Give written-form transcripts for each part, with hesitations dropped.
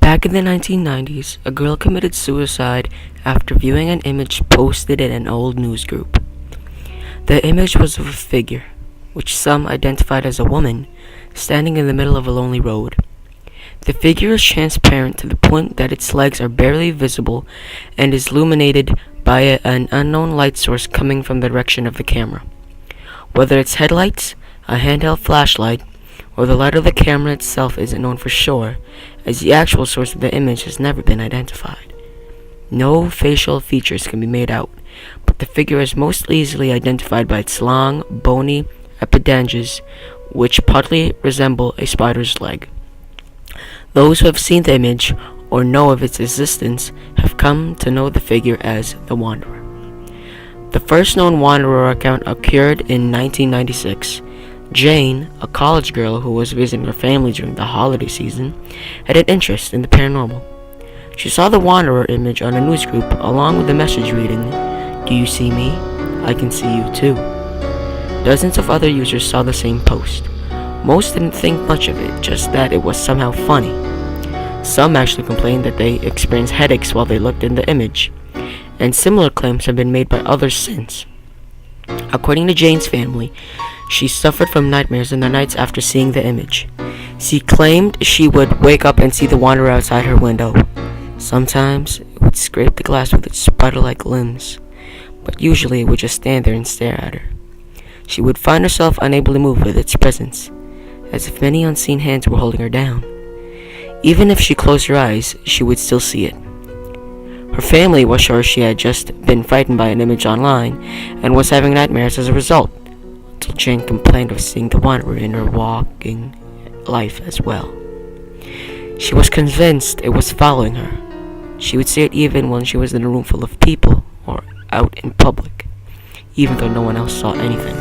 Back in the 1990s, a girl committed suicide after viewing an image posted in an old news group. The image was of a figure, which some identified as a woman, standing in the middle of a lonely road. The figure is transparent to the point that its legs are barely visible and is illuminated by an unknown light source coming from the direction of the camera. Whether it's headlights, a handheld flashlight, or the light of the camera itself isn't known for sure, as the actual source of the image has never been identified. No facial features can be made out, but the figure is most easily identified by its long, bony epidanges, which partly resemble a spider's leg. Those who have seen the image or know of its existence have come to know the figure as the Wanderer. The first known Wanderer account occurred in 1996. Jane, a college girl who was visiting her family during the holiday season, had an interest in the paranormal. She saw the Wanderer image on a news group along with a message reading, "Do you see me? I can see you too." Dozens of other users saw the same post. Most didn't think much of it, just that it was somehow funny. Some actually complained that they experienced headaches while they looked in the image, and similar claims have been made by others since. According to Jane's family, she suffered from nightmares in the nights after seeing the image. She claimed she would wake up and see the Wanderer outside her window. Sometimes it would scrape the glass with its spider-like limbs, but usually it would just stand there and stare at her. She would find herself unable to move with its presence, as if many unseen hands were holding her down. Even if she closed her eyes, she would still see it. Her family was sure she had just been frightened by an image online and was having nightmares as a result, until Jane complained of seeing the Wanderer in her walking life as well. She was convinced it was following her. She would see it even when she was in a room full of people or out in public, even though no one else saw anything.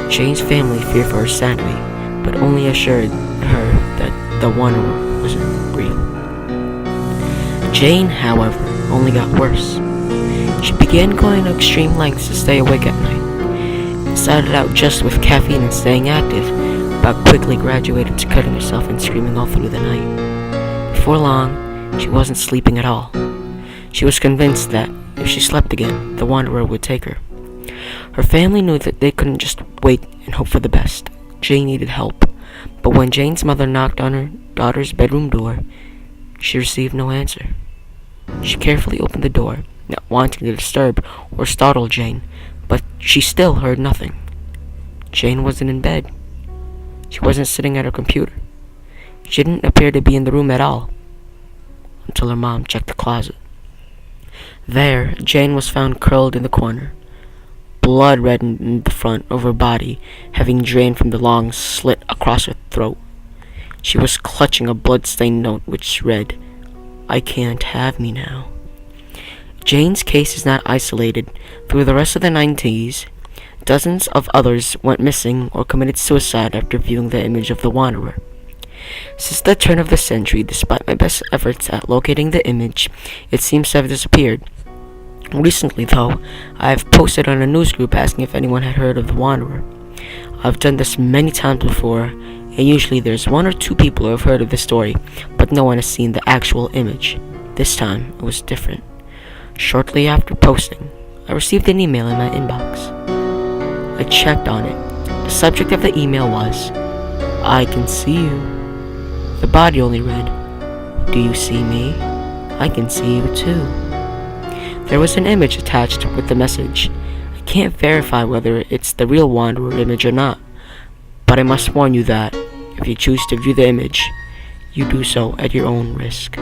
Jane's family feared for her sanity, but only assured her that the Wanderer wasn't real. Jane, however, only got worse. She began going to extreme lengths to stay awake at night. It started out just with caffeine and staying active, but quickly graduated to cutting herself and screaming all through the night. Before long, she wasn't sleeping at all. She was convinced that if she slept again, the Wanderer would take her. Her family knew that they couldn't just wait and hope for the best. Jane needed help, but when Jane's mother knocked on her daughter's bedroom door, she received no answer. She carefully opened the door, not wanting to disturb or startle Jane, but she still heard nothing. Jane wasn't in bed. She wasn't sitting at her computer. She didn't appear to be in the room at all, until her mom checked the closet. There, Jane was found curled in the corner, blood reddened in the front of her body, having drained from the long slit across her throat. She was clutching a blood-stained note which read, "I can't have me now." Jane's case is not isolated. Through the rest of the 90s, dozens of others went missing or committed suicide after viewing the image of the Wanderer. Since the turn of the century, despite my best efforts at locating the image, it seems to have disappeared. Recently, though, I have posted on a news group asking if anyone had heard of the Wanderer. I've done this many times before, and usually there's one or two people who have heard of the story, but no one has seen the actual image. This time, it was different. Shortly after posting, I received an email in my inbox. I checked on it. The subject of the email was, "I can see you." The body only read, "Do you see me? I can see you too." There was an image attached with the message. I can't verify whether it's the real Wanderer image or not, but I must warn you that if you choose to view the image, you do so at your own risk.